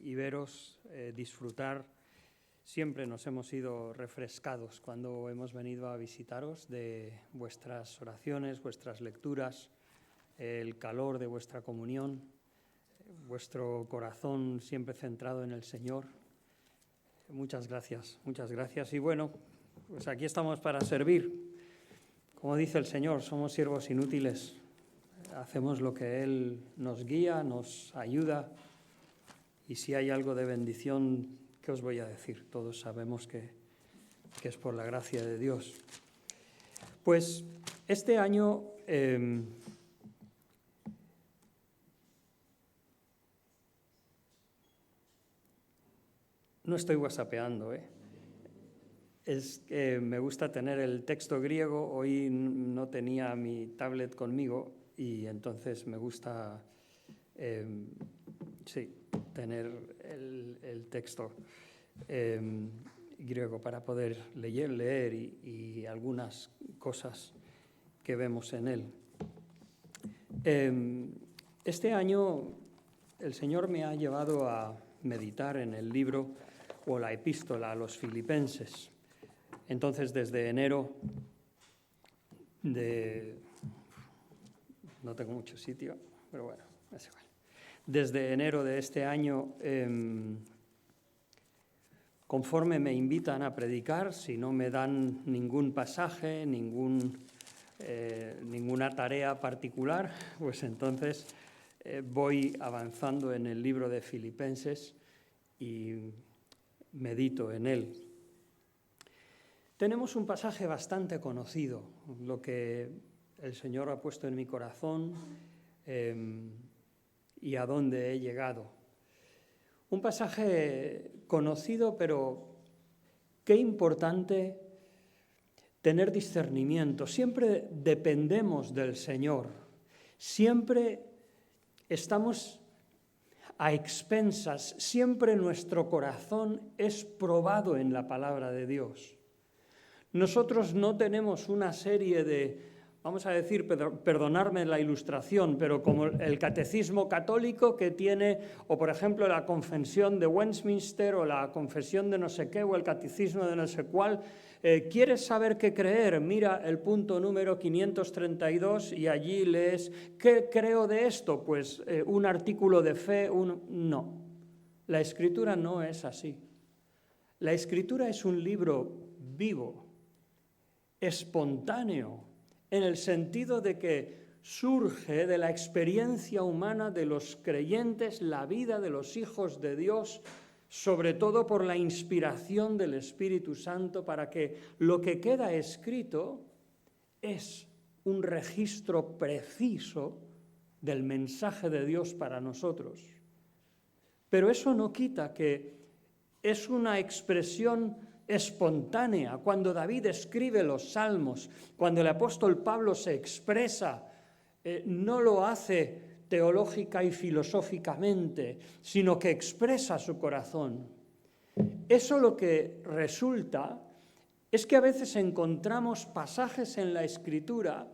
y veros, disfrutar. Siempre nos hemos ido refrescados cuando hemos venido a visitaros de vuestras oraciones, vuestras lecturas, el calor de vuestra comunión, vuestro corazón siempre centrado en el Señor. Muchas gracias, muchas gracias. Y bueno, pues aquí estamos para servir. Como dice el Señor, somos siervos inútiles. Hacemos lo que Él nos guía, nos ayuda. Y si hay algo de bendición, ¿qué os voy a decir? Todos sabemos que es por la gracia de Dios. Pues este año no estoy whatsappeando, Es que me gusta tener el texto griego. Hoy no tenía mi tablet conmigo y entonces me gusta tener el texto griego para poder leer y algunas cosas que vemos en él. Este año el Señor me ha llevado a meditar en el libro o la epístola a los Filipenses. Entonces, desde enero no tengo mucho sitio, pero bueno, es igual. Desde enero de este año, conforme me invitan a predicar, si no me dan ningún pasaje, ninguna tarea particular, pues entonces voy avanzando en el libro de Filipenses y medito en él. Tenemos un pasaje bastante conocido, lo que el Señor ha puesto en mi corazón y a dónde he llegado. Un pasaje conocido, pero qué importante tener discernimiento. Siempre dependemos del Señor, siempre estamos a expensas, siempre nuestro corazón es probado en la palabra de Dios. Nosotros no tenemos una serie de, vamos a decir, perdonadme la ilustración, pero como el catecismo católico que tiene, o por ejemplo la confesión de Westminster, o la confesión de no sé qué, o el catecismo de no sé cuál. ¿Quieres saber qué creer? Mira el punto número 532 y allí lees, ¿qué creo de esto? Pues un artículo de fe, no. La Escritura no es así. La Escritura es un libro vivo, espontáneo, en el sentido de que surge de la experiencia humana de los creyentes, la vida de los hijos de Dios, sobre todo por la inspiración del Espíritu Santo, para que lo que queda escrito es un registro preciso del mensaje de Dios para nosotros. Pero eso no quita que es una expresión espontánea. Cuando David escribe los salmos, cuando el apóstol Pablo se expresa, no lo hace teológica y filosóficamente, sino que expresa su corazón. Eso lo que resulta es que a veces encontramos pasajes en la Escritura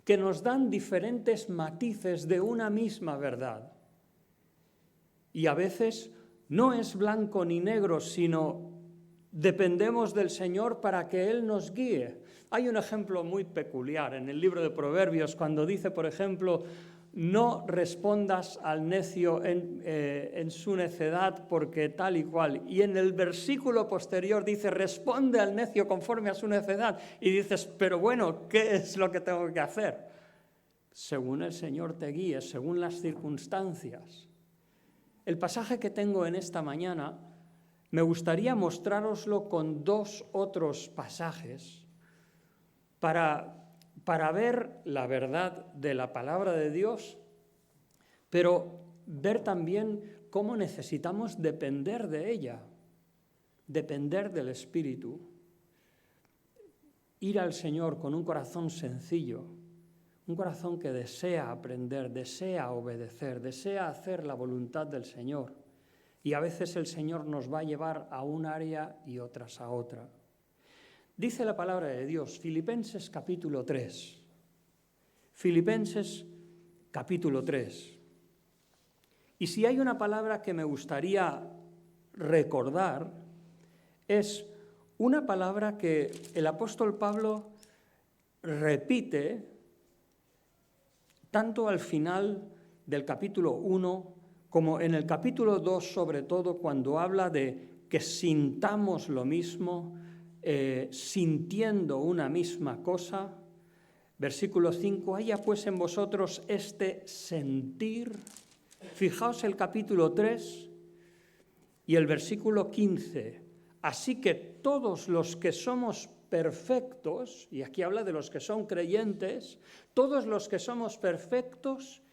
que nos dan diferentes matices de una misma verdad. Y a veces no es blanco ni negro, sino dependemos del Señor para que Él nos guíe. Hay un ejemplo muy peculiar en el libro de Proverbios cuando dice, por ejemplo, no respondas al necio en su necedad porque tal y cual. Y en el versículo posterior dice, responde al necio conforme a su necedad. Y dices, pero bueno, ¿qué es lo que tengo que hacer? Según el Señor te guíe, según las circunstancias. El pasaje que tengo en esta mañana, me gustaría mostrároslo con dos otros pasajes para ver la verdad de la palabra de Dios, pero ver también cómo necesitamos depender de ella, depender del Espíritu, ir al Señor con un corazón sencillo, un corazón que desea aprender, desea obedecer, desea hacer la voluntad del Señor. Y a veces el Señor nos va a llevar a un área y otras a otra. Dice la palabra de Dios, Filipenses capítulo 3. Filipenses capítulo 3. Y si hay una palabra que me gustaría recordar, es una palabra que el apóstol Pablo repite tanto al final del capítulo 1 como en el capítulo 2, sobre todo cuando habla de que sintamos lo mismo, sintiendo una misma cosa. Versículo 5, haya pues en vosotros este sentir. Fijaos el capítulo 3 y el versículo 15. Así que todos los que somos perfectos, y aquí habla de los que son creyentes, todos los que somos perfectos,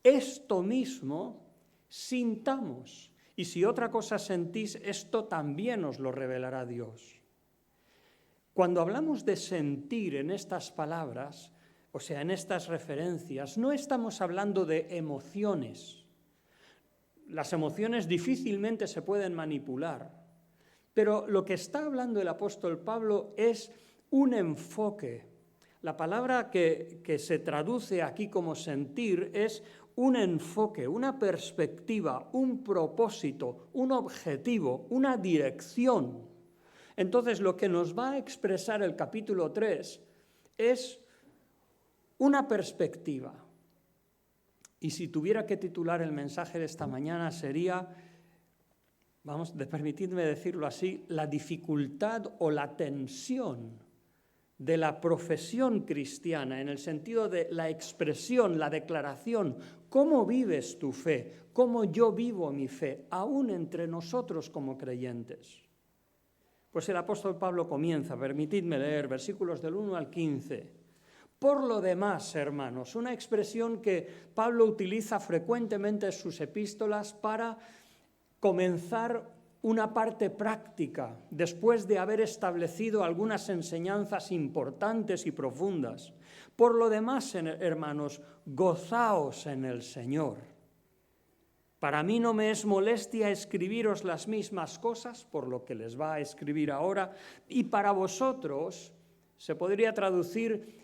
esto mismo sintamos. Y si otra cosa sentís, esto también os lo revelará Dios. Cuando hablamos de sentir en estas palabras, o sea, en estas referencias, no estamos hablando de emociones. Las emociones difícilmente se pueden manipular, pero lo que está hablando el apóstol Pablo es un enfoque. La palabra que se traduce aquí como sentir es un enfoque, una perspectiva, un propósito, un objetivo, una dirección. Entonces, lo que nos va a expresar el capítulo 3 es una perspectiva. Y si tuviera que titular el mensaje de esta mañana sería, permitidme decirlo así, la dificultad o la tensión de la profesión cristiana, en el sentido de la expresión, la declaración, cómo vives tu fe, cómo yo vivo mi fe, aún entre nosotros como creyentes. Pues el apóstol Pablo comienza, permitidme leer, versículos del 1 al 15. Por lo demás, hermanos, una expresión que Pablo utiliza frecuentemente en sus epístolas para comenzar una parte práctica, después de haber establecido algunas enseñanzas importantes y profundas. Por lo demás, hermanos, gozaos en el Señor. Para mí no me es molestia escribiros las mismas cosas, por lo que les va a escribir ahora, y para vosotros se podría traducir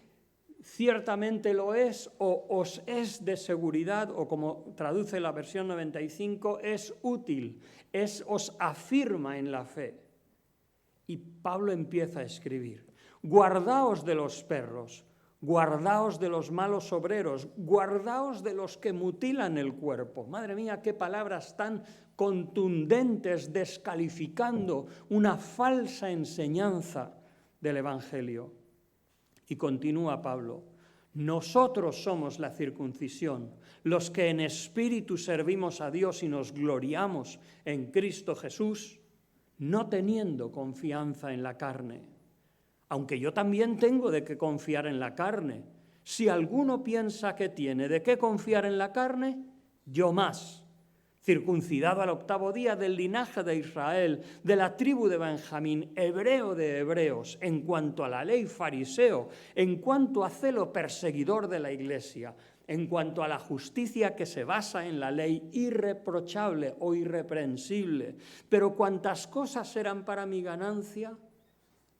ciertamente lo es o os es de seguridad, o como traduce la versión 95, es útil, os afirma en la fe. Y Pablo empieza a escribir, guardaos de los perros, guardaos de los malos obreros, guardaos de los que mutilan el cuerpo. Madre mía, qué palabras tan contundentes descalificando una falsa enseñanza del Evangelio. Y continúa Pablo, nosotros somos la circuncisión, los que en espíritu servimos a Dios y nos gloriamos en Cristo Jesús, no teniendo confianza en la carne. Aunque yo también tengo de qué confiar en la carne. Si alguno piensa que tiene de qué confiar en la carne, yo más. Circuncidado al 8º día, del linaje de Israel, de la tribu de Benjamín, hebreo de hebreos, en cuanto a la ley fariseo, en cuanto a celo perseguidor de la Iglesia, en cuanto a la justicia que se basa en la ley irreprochable o irreprensible. Pero cuantas cosas eran para mi ganancia,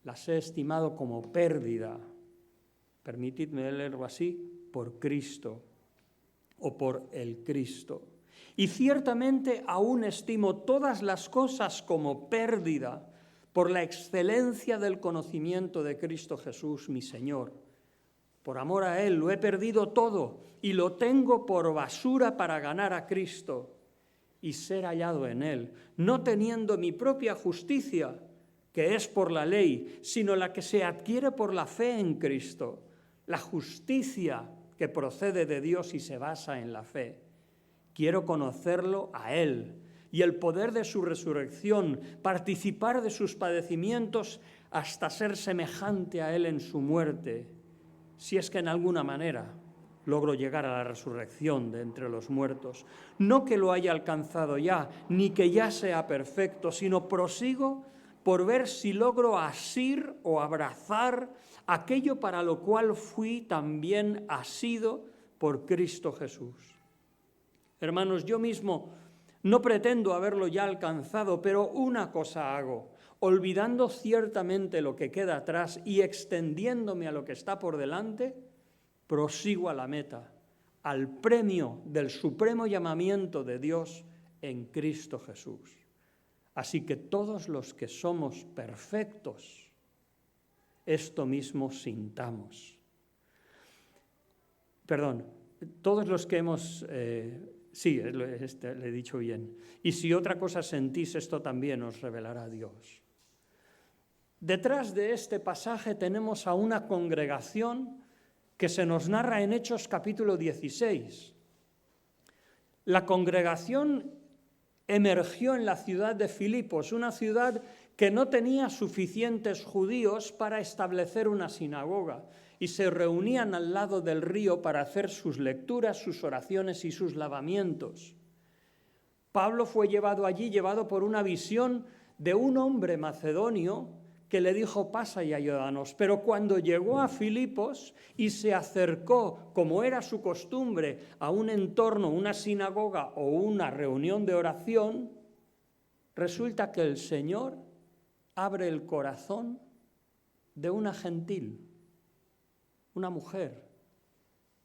las he estimado como pérdida. Permitidme leerlo así, por Cristo o por el Cristo. Y ciertamente aún estimo todas las cosas como pérdida por la excelencia del conocimiento de Cristo Jesús, mi Señor. Por amor a Él lo he perdido todo y lo tengo por basura para ganar a Cristo y ser hallado en Él, no teniendo mi propia justicia, que es por la ley, sino la que se adquiere por la fe en Cristo, la justicia que procede de Dios y se basa en la fe. Quiero conocerlo a Él y el poder de su resurrección, participar de sus padecimientos hasta ser semejante a Él en su muerte, si es que en alguna manera logro llegar a la resurrección de entre los muertos. No que lo haya alcanzado ya, ni que ya sea perfecto, sino prosigo por ver si logro asir o abrazar aquello para lo cual fui también asido por Cristo Jesús. Hermanos, yo mismo no pretendo haberlo ya alcanzado, pero una cosa hago, olvidando ciertamente lo que queda atrás y extendiéndome a lo que está por delante, prosigo a la meta, al premio del supremo llamamiento de Dios en Cristo Jesús. Así que todos los que somos perfectos, esto mismo sintamos. Perdón, todos los que hemos... sí, le he dicho bien. Y si otra cosa sentís, esto también os revelará Dios. Detrás de este pasaje tenemos a una congregación que se nos narra en Hechos capítulo 16. La congregación emergió en la ciudad de Filipos, una ciudad que no tenía suficientes judíos para establecer una sinagoga, y se reunían al lado del río para hacer sus lecturas, sus oraciones y sus lavamientos. Pablo fue llevado allí, llevado por una visión de un hombre macedonio que le dijo: pasa y ayúdanos. Pero cuando llegó a Filipos y se acercó, como era su costumbre, a un entorno, una sinagoga o una reunión de oración, resulta que el Señor abre el corazón de una gentil, una mujer,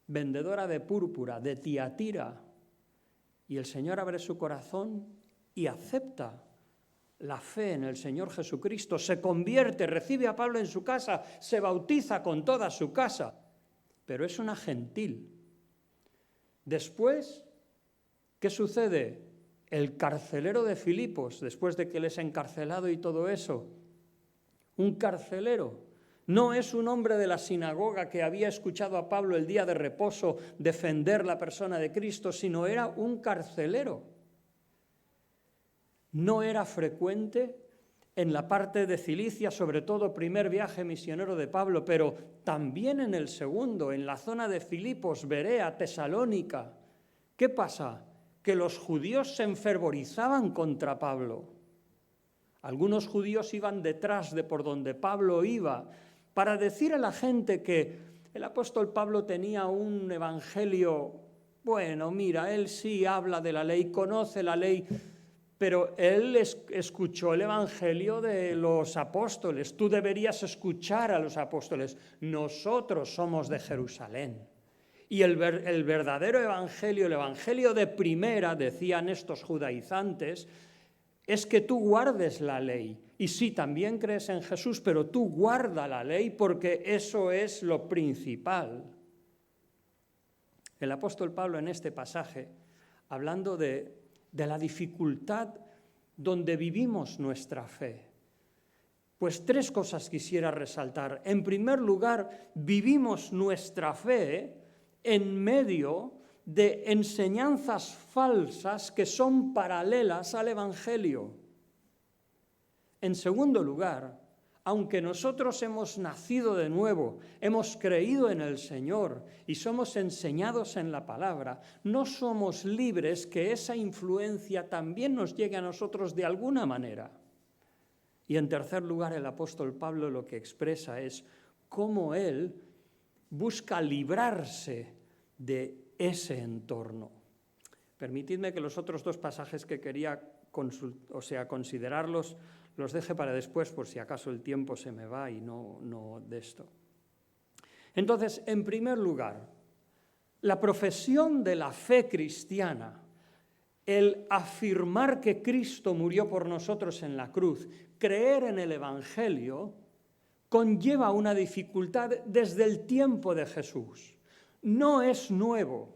vendedora de púrpura, de Tiatira, y el Señor abre su corazón y acepta la fe en el Señor Jesucristo, se convierte, recibe a Pablo en su casa, se bautiza con toda su casa, pero es una gentil. Después, ¿qué sucede? El carcelero de Filipos, después de que les ha encarcelado y todo eso, un carcelero, no es un hombre de la sinagoga que había escuchado a Pablo el día de reposo defender la persona de Cristo, sino era un carcelero. No era frecuente en la parte de Cilicia, sobre todo primer viaje misionero de Pablo, pero también en el segundo, en la zona de Filipos, Berea, Tesalónica. ¿Qué pasa? Que los judíos se enfervorizaban contra Pablo. Algunos judíos iban detrás de por donde Pablo iba para decir a la gente que el apóstol Pablo tenía un evangelio, bueno, mira, él sí habla de la ley, conoce la ley, pero él escuchó el evangelio de los apóstoles. Tú deberías escuchar a los apóstoles. Nosotros somos de Jerusalén. Y el verdadero evangelio, el evangelio de primera, decían estos judaizantes, es que tú guardes la ley. Y sí, también crees en Jesús, pero tú guarda la ley porque eso es lo principal. El apóstol Pablo en este pasaje, hablando de la dificultad donde vivimos nuestra fe, pues tres cosas quisiera resaltar. En primer lugar, vivimos nuestra fe en medio de enseñanzas falsas que son paralelas al Evangelio. En segundo lugar, aunque nosotros hemos nacido de nuevo, hemos creído en el Señor y somos enseñados en la palabra, no somos libres que esa influencia también nos llegue a nosotros de alguna manera. Y en tercer lugar, el apóstol Pablo lo que expresa es cómo él busca librarse de ese entorno. Permitidme que los otros dos pasajes que quería considerarlos los deje para después por si acaso el tiempo se me va y no de esto. Entonces, en primer lugar, la profesión de la fe cristiana, el afirmar que Cristo murió por nosotros en la cruz, creer en el Evangelio, conlleva una dificultad desde el tiempo de Jesús. No es nuevo.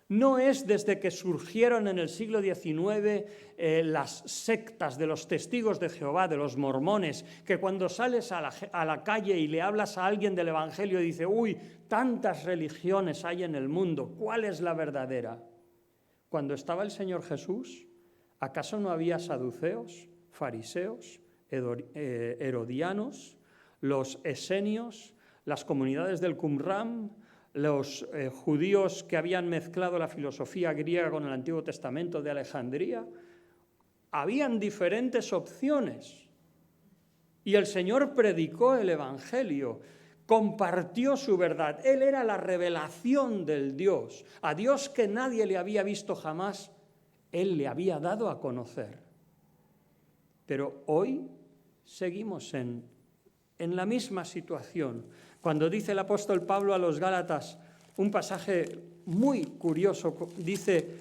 No es desde que surgieron en el siglo XIX las sectas de los testigos de Jehová, de los mormones, que cuando sales a la calle y le hablas a alguien del Evangelio dice: uy, tantas religiones hay en el mundo, ¿cuál es la verdadera? Cuando estaba el Señor Jesús, ¿acaso no había saduceos, fariseos, herodianos, los esenios, las comunidades del Qumran, los judíos que habían mezclado la filosofía griega con el Antiguo Testamento de Alejandría? Habían diferentes opciones. Y el Señor predicó el Evangelio, compartió su verdad. Él era la revelación del Dios. A Dios que nadie le había visto jamás, Él le había dado a conocer. Pero hoy seguimos en la misma situación. Cuando dice el apóstol Pablo a los Gálatas, un pasaje muy curioso. Dice: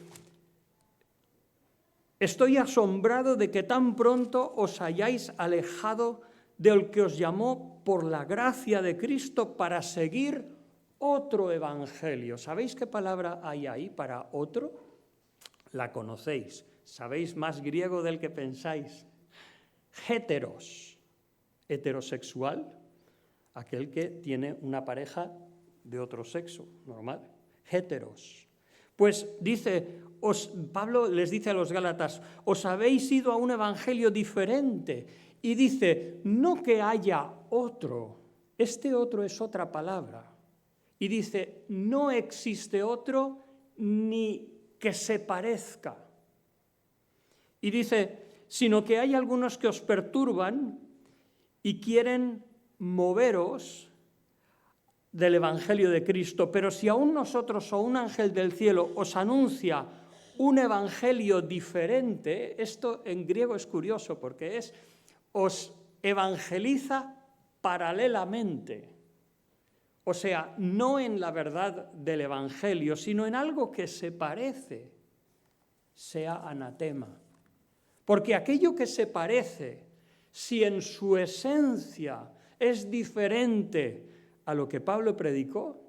estoy asombrado de que tan pronto os hayáis alejado del que os llamó por la gracia de Cristo para seguir otro evangelio. ¿Sabéis qué palabra hay ahí para otro? La conocéis. ¿Sabéis más griego del que pensáis? Heteros, heterosexual, aquel que tiene una pareja de otro sexo, normal. Heteros. Pues dice, Pablo les dice a los Gálatas: os habéis ido a un evangelio diferente. Y dice, no que haya otro, este otro es otra palabra. Y dice, no existe otro ni que se parezca. Y dice, sino que hay algunos que os perturban y quieren moveros del evangelio de Cristo. Pero si aún nosotros o un ángel del cielo os anuncia un evangelio diferente, esto en griego es curioso porque os evangeliza paralelamente. O sea, no en la verdad del evangelio, sino en algo que se parece, sea anatema. Porque aquello que se parece, si en su esencia es diferente a lo que Pablo predicó,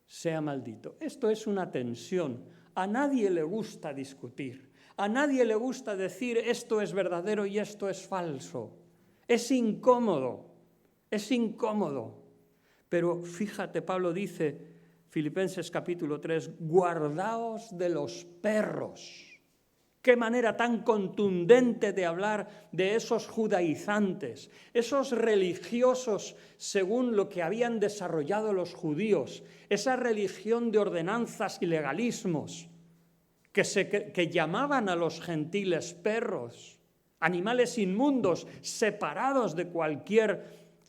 sea maldito. Esto es una tensión. A nadie le gusta discutir. A nadie le gusta decir esto es verdadero y esto es falso. Es incómodo. Es incómodo. Pero fíjate, Pablo dice, Filipenses capítulo 3, guardaos de los perros. Qué manera tan contundente de hablar de esos judaizantes, esos religiosos según lo que habían desarrollado los judíos, esa religión de ordenanzas y legalismos que llamaban a los gentiles perros, animales inmundos, separados de cualquier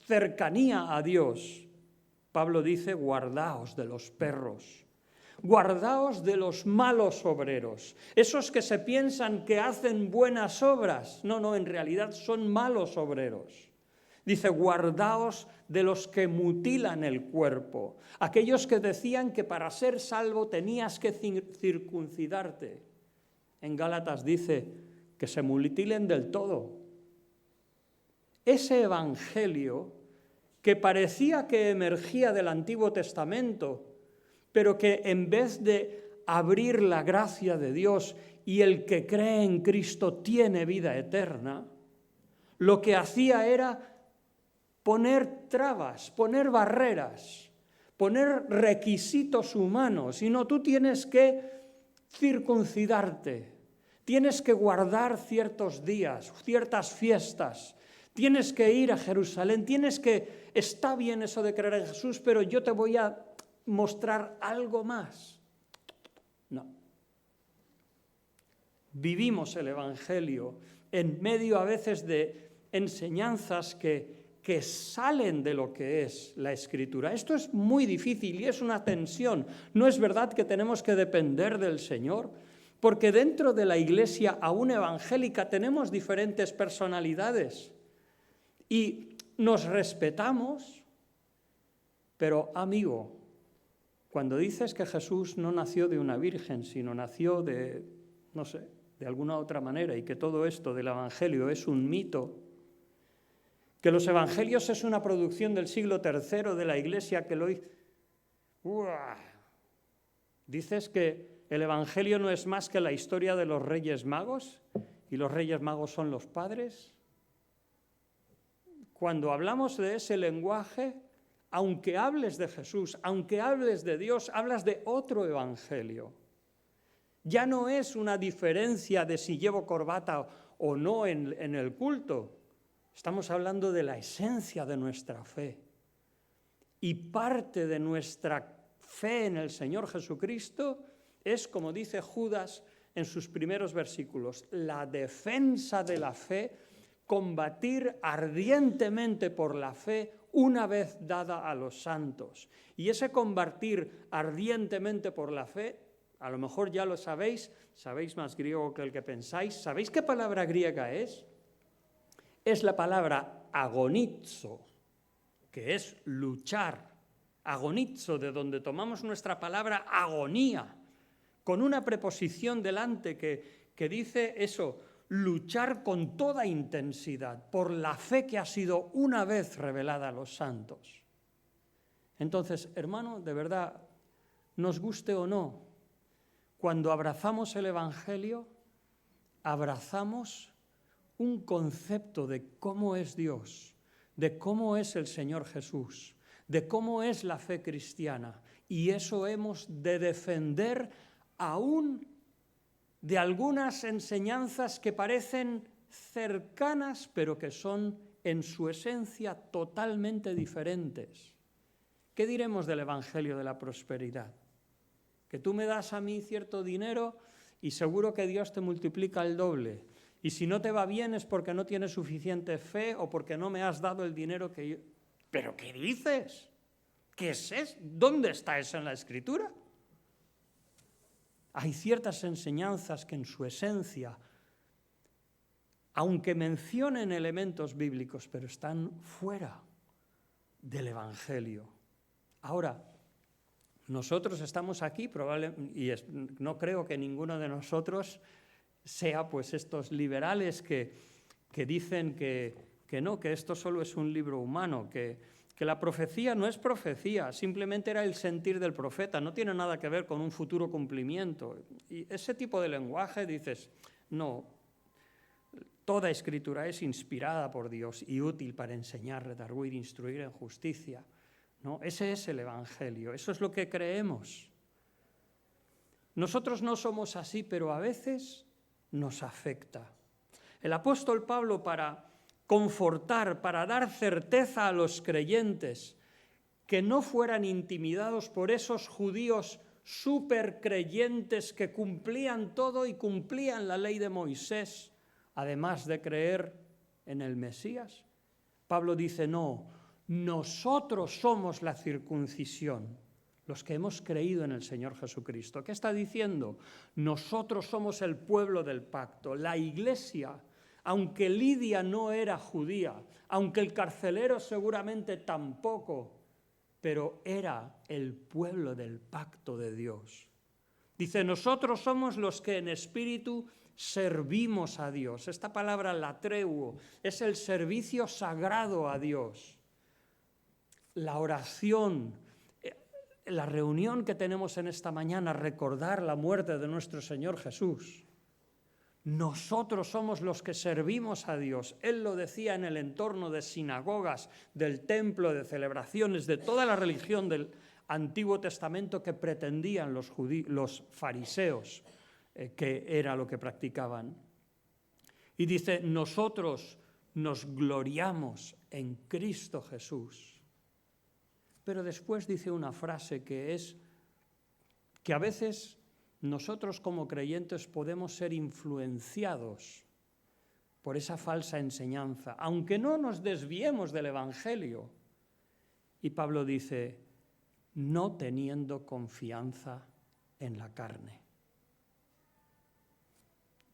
cercanía a Dios. Pablo dice, guardaos de los perros. Guardaos de los malos obreros, esos que se piensan que hacen buenas obras. No, en realidad son malos obreros. Dice, guardaos de los que mutilan el cuerpo, aquellos que decían que para ser salvo tenías que circuncidarte. En Gálatas dice que se mutilen del todo. Ese evangelio que parecía que emergía del Antiguo Testamento, pero que en vez de abrir la gracia de Dios y el que cree en Cristo tiene vida eterna, lo que hacía era poner trabas, poner barreras, poner requisitos humanos. Y no, tú tienes que circuncidarte, tienes que guardar ciertos días, ciertas fiestas, tienes que ir a Jerusalén, está bien eso de creer en Jesús, pero yo te voy a mostrar algo más. No. Vivimos el evangelio en medio a veces de enseñanzas que salen de lo que es la Escritura. Esto es muy difícil y es una tensión. No es verdad que tenemos que depender del Señor, porque dentro de la iglesia aún evangélica tenemos diferentes personalidades y nos respetamos, pero amigo, cuando dices que Jesús no nació de una virgen, sino nació de alguna otra manera, y que todo esto del evangelio es un mito, que los evangelios es una producción del siglo III de la Iglesia que lo hizo. ¿Dices que el evangelio no es más que la historia de los Reyes Magos y los Reyes Magos son los padres? Cuando hablamos de ese lenguaje, aunque hables de Jesús, aunque hables de Dios, hablas de otro evangelio. Ya no es una diferencia de si llevo corbata o no en el culto. Estamos hablando de la esencia de nuestra fe. Y parte de nuestra fe en el Señor Jesucristo es, como dice Judas en sus primeros versículos, la defensa de la fe, combatir ardientemente por la fe una vez dada a los santos. Y ese combatir ardientemente por la fe, a lo mejor ya lo sabéis más griego que el que pensáis. ¿Sabéis qué palabra griega es? Es la palabra agonizo, que es luchar, agonizo, de donde tomamos nuestra palabra agonía, con una preposición delante que dice eso, luchar con toda intensidad por la fe que ha sido una vez revelada a los santos. Entonces, hermano, de verdad, nos guste o no, cuando abrazamos el Evangelio, abrazamos un concepto de cómo es Dios, de cómo es el Señor Jesús, de cómo es la fe cristiana. Y eso hemos de defender aún de algunas enseñanzas que parecen cercanas, pero que son en su esencia totalmente diferentes. ¿Qué diremos del Evangelio de la prosperidad? Que tú me das a mí cierto dinero y seguro que Dios te multiplica el doble. Y si no te va bien es porque no tienes suficiente fe o porque no me has dado el dinero que yo... ¿Pero qué dices? ¿Qué es eso? ¿Dónde está eso en la Escritura? Hay ciertas enseñanzas que en su esencia, aunque mencionen elementos bíblicos, pero están fuera del Evangelio. Ahora, nosotros estamos aquí, y no creo que ninguno de nosotros sea pues estos liberales que dicen que no, que esto solo es un libro humano, que la profecía no es profecía, simplemente era el sentir del profeta, no tiene nada que ver con un futuro cumplimiento. Y ese tipo de lenguaje dices, no, toda escritura es inspirada por Dios y útil para enseñar, redarguir, instruir en justicia. ¿No? Ese es el Evangelio, eso es lo que creemos. Nosotros no somos así, pero a veces nos afecta. El apóstol Pablo, para confortar, para dar certeza a los creyentes, que no fueran intimidados por esos judíos supercreyentes que cumplían todo y cumplían la ley de Moisés, además de creer en el Mesías. Pablo dice, no, nosotros somos la circuncisión, los que hemos creído en el Señor Jesucristo. ¿Qué está diciendo? Nosotros somos el pueblo del pacto, la iglesia. Aunque Lidia no era judía, aunque el carcelero seguramente tampoco, pero era el pueblo del pacto de Dios. Dice, nosotros somos los que en espíritu servimos a Dios. Esta palabra latreuo es el servicio sagrado a Dios. La oración, la reunión que tenemos en esta mañana, recordar la muerte de nuestro Señor Jesús. Nosotros somos los que servimos a Dios. Él lo decía en el entorno de sinagogas, del templo, de celebraciones, de toda la religión del Antiguo Testamento que pretendían los fariseos, que era lo que practicaban. Y dice, nosotros nos gloriamos en Cristo Jesús. Pero después dice una frase que a veces nosotros como creyentes podemos ser influenciados por esa falsa enseñanza, aunque no nos desviemos del Evangelio. Y Pablo dice, no teniendo confianza en la carne.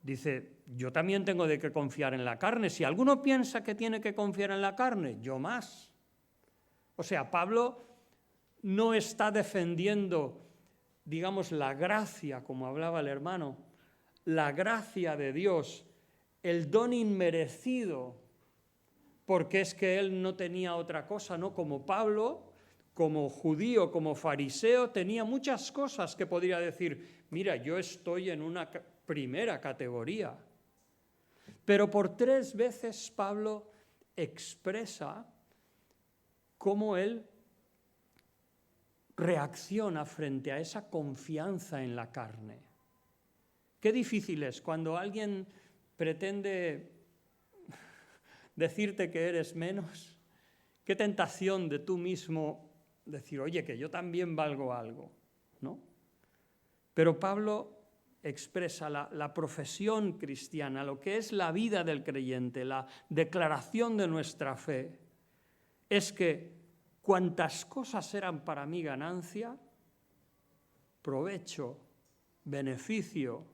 Dice, yo también tengo de que confiar en la carne. Si alguno piensa que tiene que confiar en la carne, yo más. O sea, Pablo no está defendiendo, digamos, la gracia, como hablaba el hermano, la gracia de Dios, el don inmerecido, porque es que él no tenía otra cosa, ¿no? Como Pablo, como judío, como fariseo, tenía muchas cosas que podría decir, mira, yo estoy en una primera categoría. Pero por 3 veces Pablo expresa cómo él reacciona frente a esa confianza en la carne. Qué difícil es cuando alguien pretende decirte que eres menos. Qué tentación de tú mismo decir, oye, que yo también valgo algo, ¿no? Pero Pablo expresa la profesión cristiana, lo que es la vida del creyente, la declaración de nuestra fe, es que cuantas cosas eran para mí ganancia, provecho, beneficio,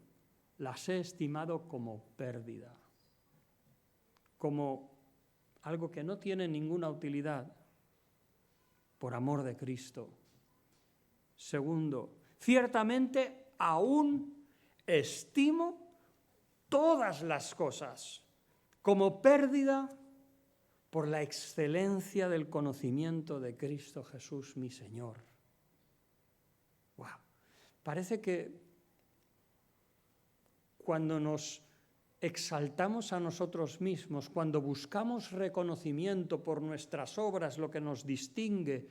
las he estimado como pérdida, como algo que no tiene ninguna utilidad. por amor de Cristo. Segundo, ciertamente aún estimo todas las cosas como pérdida por la excelencia del conocimiento de Cristo Jesús, mi Señor. Wow. Parece que cuando nos exaltamos a nosotros mismos, cuando buscamos reconocimiento por nuestras obras, lo que nos distingue,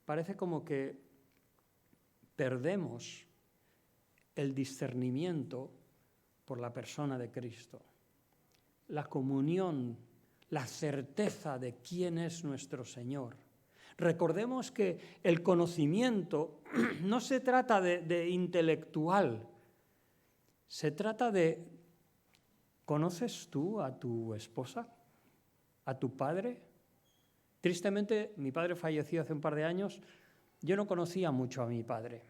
parece como que perdemos el discernimiento por la persona de Cristo, la comunión, la certeza de quién es nuestro Señor. Recordemos que el conocimiento no se trata de intelectual, se trata de: ¿conoces tú a tu esposa? ¿A tu padre? Tristemente, mi padre falleció hace un par de años. Yo no conocía mucho a mi padre,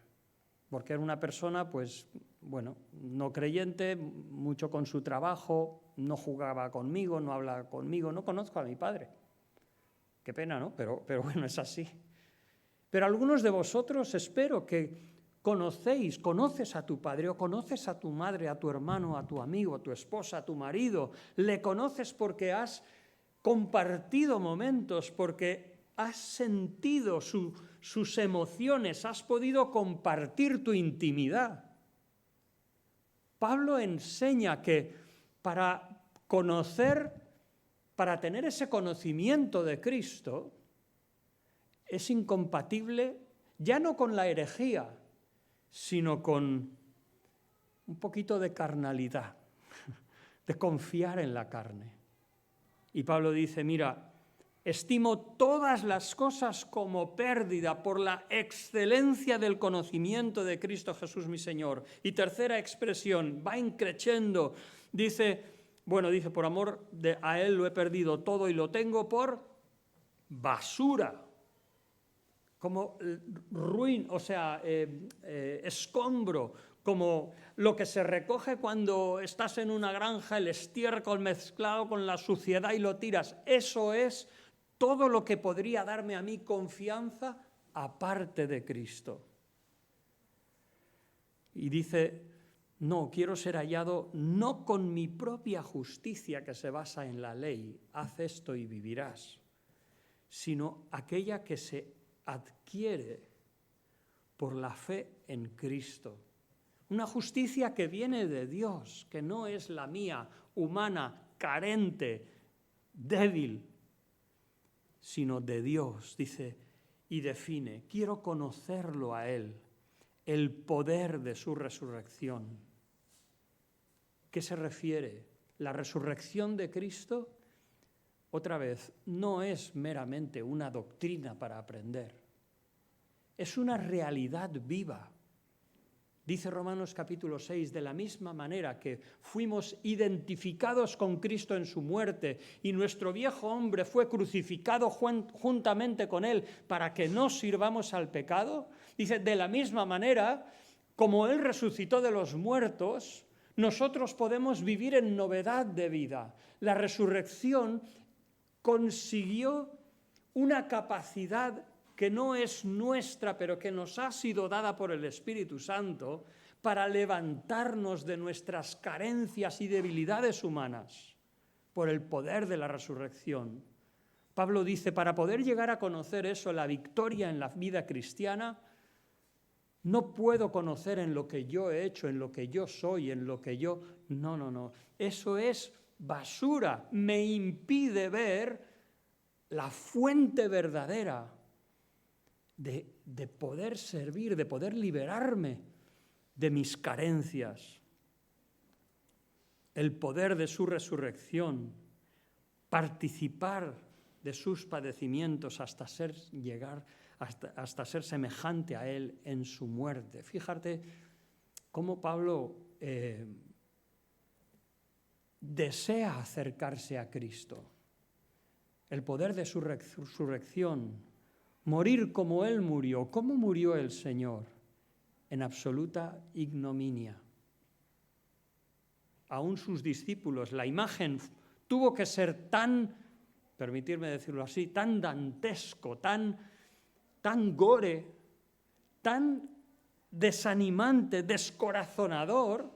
porque era una persona, pues, bueno, no creyente, mucho con su trabajo, no jugaba conmigo, no hablaba conmigo, no conozco a mi padre. Qué pena, ¿no? Pero bueno, es así. Pero algunos de vosotros espero que conoces a tu padre o conoces a tu madre, a tu hermano, a tu amigo, a tu esposa, a tu marido. Le conoces porque has compartido momentos, porque has sentido sus emociones, has podido compartir tu intimidad. Pablo enseña que para conocer, para tener ese conocimiento de Cristo, es incompatible ya no con la herejía, sino con un poquito de carnalidad, de confiar en la carne. Y Pablo dice: mira, estimo todas las cosas como pérdida por la excelencia del conocimiento de Cristo Jesús mi Señor. Y tercera expresión, va increciendo, dice, por amor a Él lo he perdido todo y lo tengo por basura, como ruin, escombro, como lo que se recoge cuando estás en una granja, el estiércol mezclado con la suciedad y lo tiras. Eso es todo lo que podría darme a mí confianza aparte de Cristo. Y dice: no, quiero ser hallado no con mi propia justicia que se basa en la ley, haz esto y vivirás, sino aquella que se adquiere por la fe en Cristo. Una justicia que viene de Dios, que no es la mía, humana, carente, débil, sino de Dios, dice, y define: quiero conocerlo a Él, el poder de su resurrección. ¿Qué se refiere? La resurrección de Cristo, otra vez, no es meramente una doctrina para aprender, es una realidad viva. Dice Romanos capítulo 6, de la misma manera que fuimos identificados con Cristo en su muerte y nuestro viejo hombre fue crucificado juntamente con Él para que no sirvamos al pecado, dice, de la misma manera, como Él resucitó de los muertos, nosotros podemos vivir en novedad de vida. La resurrección consiguió una capacidad que no es nuestra, pero que nos ha sido dada por el Espíritu Santo para levantarnos de nuestras carencias y debilidades humanas por el poder de la resurrección. Pablo dice, para poder llegar a conocer eso, la victoria en la vida cristiana, no puedo conocer en lo que yo he hecho, en lo que yo soy, en lo que yo... No. Eso es basura. Me impide ver la fuente verdadera de poder servir, de poder liberarme de mis carencias. El poder de su resurrección, participar de sus padecimientos hasta ser semejante a Él en su muerte. Fíjate cómo Pablo desea acercarse a Cristo. El poder de su resurrección, morir como Él murió. ¿Cómo murió el Señor? En absoluta ignominia. Aún sus discípulos, la imagen tuvo que ser tan, permitirme decirlo así, tan dantesco, tan tan gore, tan desanimante, descorazonador,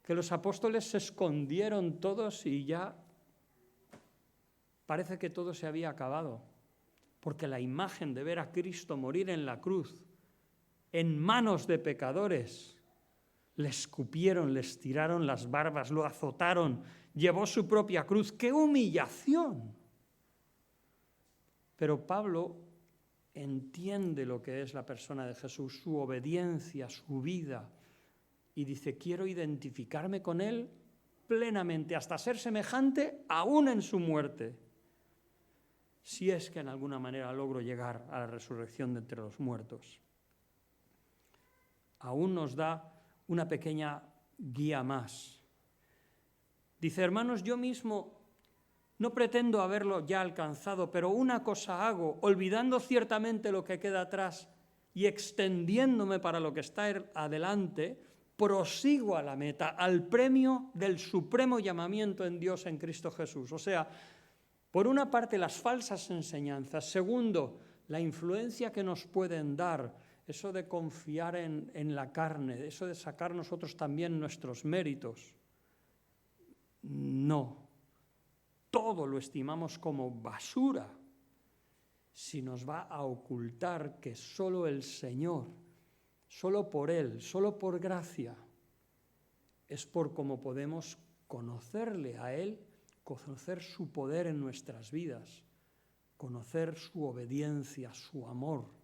que los apóstoles se escondieron todos y ya parece que todo se había acabado, porque la imagen de ver a Cristo morir en la cruz, en manos de pecadores, le escupieron, les tiraron las barbas, lo azotaron, llevó su propia cruz. ¡Qué humillación! Pero Pablo entiende lo que es la persona de Jesús, su obediencia, su vida, y dice, quiero identificarme con él plenamente, hasta ser semejante aún en su muerte, si es que en alguna manera logro llegar a la resurrección de entre los muertos. Aún nos da una pequeña guía más. Dice, hermanos, yo mismo no pretendo haberlo ya alcanzado, pero una cosa hago, olvidando ciertamente lo que queda atrás y extendiéndome para lo que está adelante, prosigo a la meta, al premio del supremo llamamiento en Dios en Cristo Jesús. O sea, por una parte las falsas enseñanzas, segundo, la influencia que nos pueden dar, eso de confiar en la carne, eso de sacar nosotros también nuestros méritos. No, todo lo estimamos como basura si nos va a ocultar que solo el Señor, solo por Él, solo por gracia, es por cómo podemos conocerle a Él, conocer su poder en nuestras vidas, conocer su obediencia, su amor.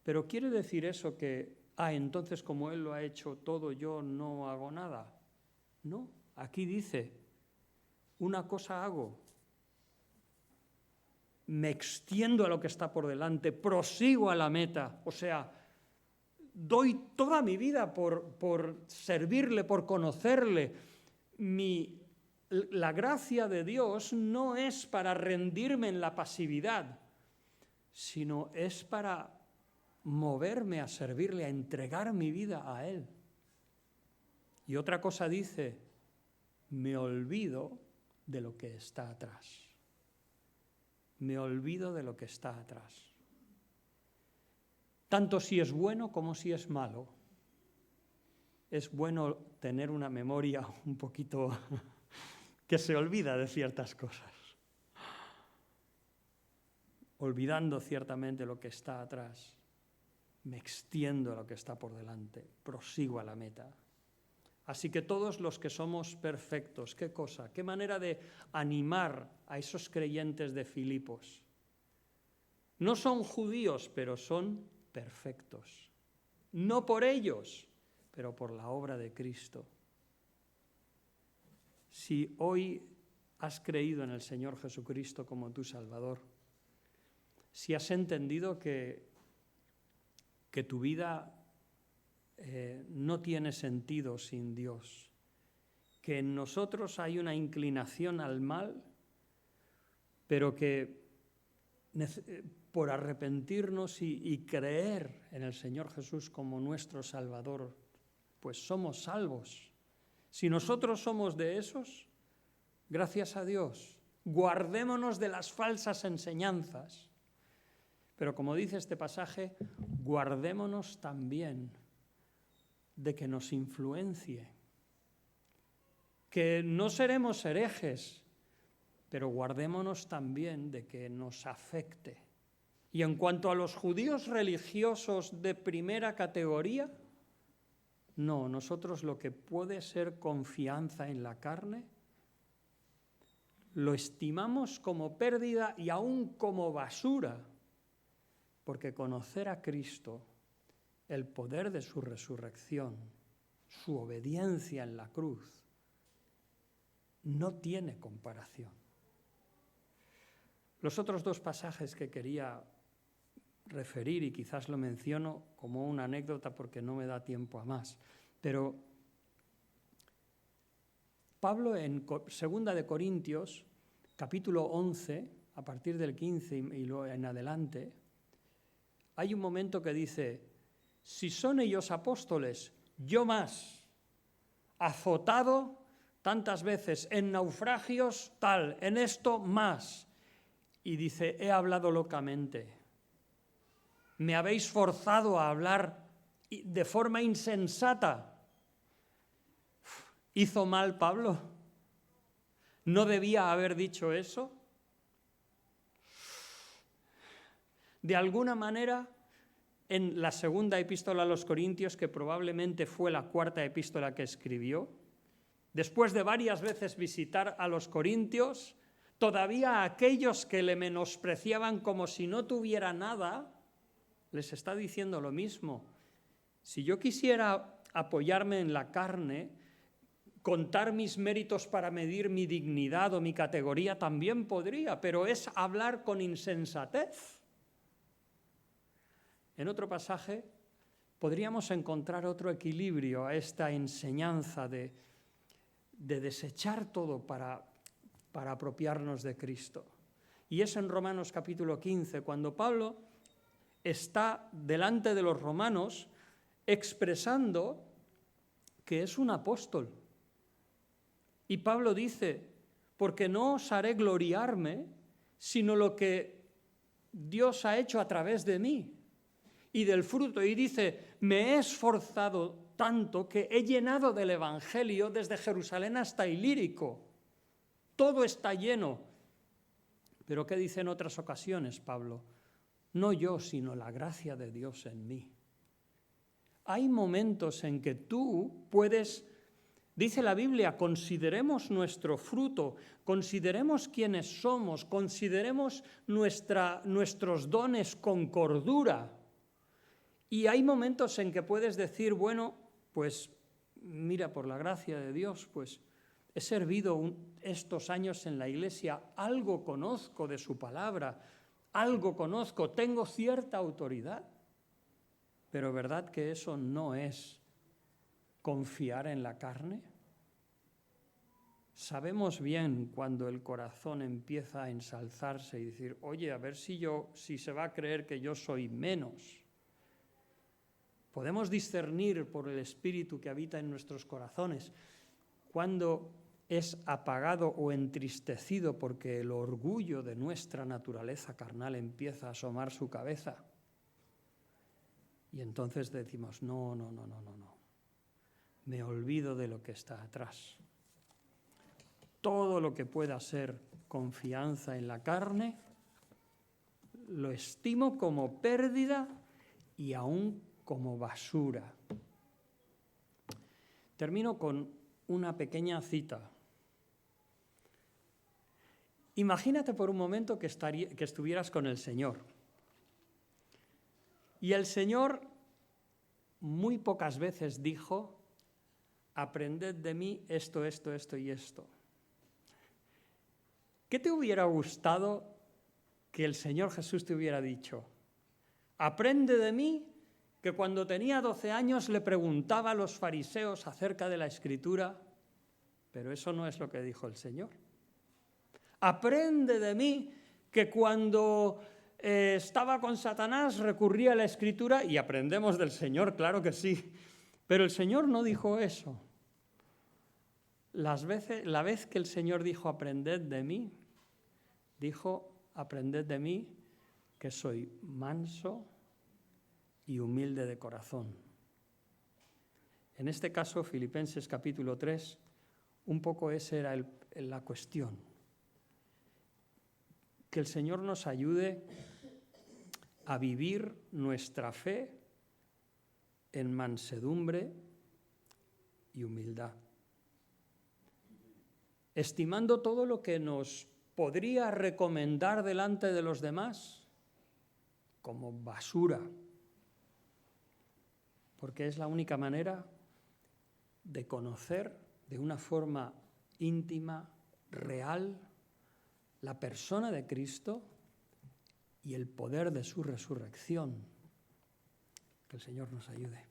Pero ¿quiere decir eso que, entonces como Él lo ha hecho todo, yo no hago nada? No, aquí dice, una cosa hago, me extiendo a lo que está por delante, prosigo a la meta, o sea, doy toda mi vida por servirle, por conocerle. La gracia de Dios no es para rendirme en la pasividad, sino es para moverme a servirle, a entregar mi vida a Él. Y otra cosa dice, me olvido de lo que está atrás. Me olvido de lo que está atrás. Tanto si es bueno como si es malo. Es bueno tener una memoria un poquito que se olvida de ciertas cosas. Olvidando ciertamente lo que está atrás, me extiendo a lo que está por delante, prosigo a la meta. Así que todos los que somos perfectos, ¿qué cosa? ¿Qué manera de animar a esos creyentes de Filipos? No son judíos, pero son perfectos. No por ellos, pero por la obra de Cristo. Si hoy has creído en el Señor Jesucristo como tu Salvador, si has entendido que tu vida no tiene sentido sin Dios, que en nosotros hay una inclinación al mal, pero que por arrepentirnos y creer en el Señor Jesús como nuestro Salvador, pues somos salvos. Si nosotros somos de esos, gracias a Dios, guardémonos de las falsas enseñanzas. Pero como dice este pasaje, guardémonos también de que nos influencie, que no seremos herejes, pero guardémonos también de que nos afecte. Y en cuanto a los judíos religiosos de primera categoría, no, nosotros lo que puede ser confianza en la carne, lo estimamos como pérdida y aún como basura, porque conocer a Cristo, el poder de su resurrección, su obediencia en la cruz, no tiene comparación. Los otros dos pasajes que quería referir, y quizás lo menciono como una anécdota porque no me da tiempo a más, pero Pablo en 2 de Corintios, capítulo 11, a partir del 15 y luego en adelante, hay un momento que dice, si son ellos apóstoles, yo más, azotado tantas veces, en naufragios tal, en esto más. Y dice, he hablado locamente, me habéis forzado a hablar de forma insensata. ¿Hizo mal Pablo? ¿No debía haber dicho eso? De alguna manera, en la segunda epístola a los Corintios, que probablemente fue la cuarta epístola que escribió, después de varias veces visitar a los corintios, todavía a aquellos que le menospreciaban como si no tuviera nada, les está diciendo lo mismo. Si yo quisiera apoyarme en la carne, contar mis méritos para medir mi dignidad o mi categoría también podría, pero es hablar con insensatez. En otro pasaje podríamos encontrar otro equilibrio a esta enseñanza de desechar todo para apropiarnos de Cristo. Y es en Romanos capítulo 15, cuando Pablo está delante de los romanos expresando que es un apóstol. Y Pablo dice, porque no os haré gloriarme, sino lo que Dios ha hecho a través de mí y del fruto. Y dice, me he esforzado tanto que he llenado del Evangelio desde Jerusalén hasta Ilírico. Todo está lleno. Pero ¿qué dice en otras ocasiones Pablo? No yo, sino la gracia de Dios en mí. Hay momentos en que tú puedes, dice la Biblia, consideremos nuestro fruto, consideremos quiénes somos, consideremos nuestros dones con cordura. Y hay momentos en que puedes decir, bueno, pues mira, por la gracia de Dios, pues he servido estos años en la iglesia, algo conozco de su palabra, algo conozco, tengo cierta autoridad. Pero ¿verdad que eso no es confiar en la carne? Sabemos bien cuando el corazón empieza a ensalzarse y decir, oye, a ver si se va a creer que yo soy menos. Podemos discernir por el Espíritu que habita en nuestros corazones cuando es apagado o entristecido porque el orgullo de nuestra naturaleza carnal empieza a asomar su cabeza. Y entonces decimos, no. Me olvido de lo que está atrás. Todo lo que pueda ser confianza en la carne, lo estimo como pérdida y aún como basura. Termino con una pequeña cita. Imagínate por un momento que estuvieras con el Señor. Y el Señor muy pocas veces dijo, aprended de mí esto y esto. ¿Qué te hubiera gustado que el Señor Jesús te hubiera dicho? Aprende de mí, que cuando tenía 12 años le preguntaba a los fariseos acerca de la Escritura, pero eso no es lo que dijo el Señor. Aprende de mí, que cuando estaba con Satanás recurría a la Escritura, y aprendemos del Señor, claro que sí, pero el Señor no dijo eso. La vez que el Señor dijo aprended de mí, dijo aprended de mí que soy manso y humilde de corazón. En este caso, Filipenses capítulo 3, un poco esa era la cuestión. Que el Señor nos ayude a vivir nuestra fe en mansedumbre y humildad, estimando todo lo que nos podría recomendar delante de los demás como basura, porque es la única manera de conocer de una forma íntima, real, la persona de Cristo y el poder de su resurrección. Que el Señor nos ayude.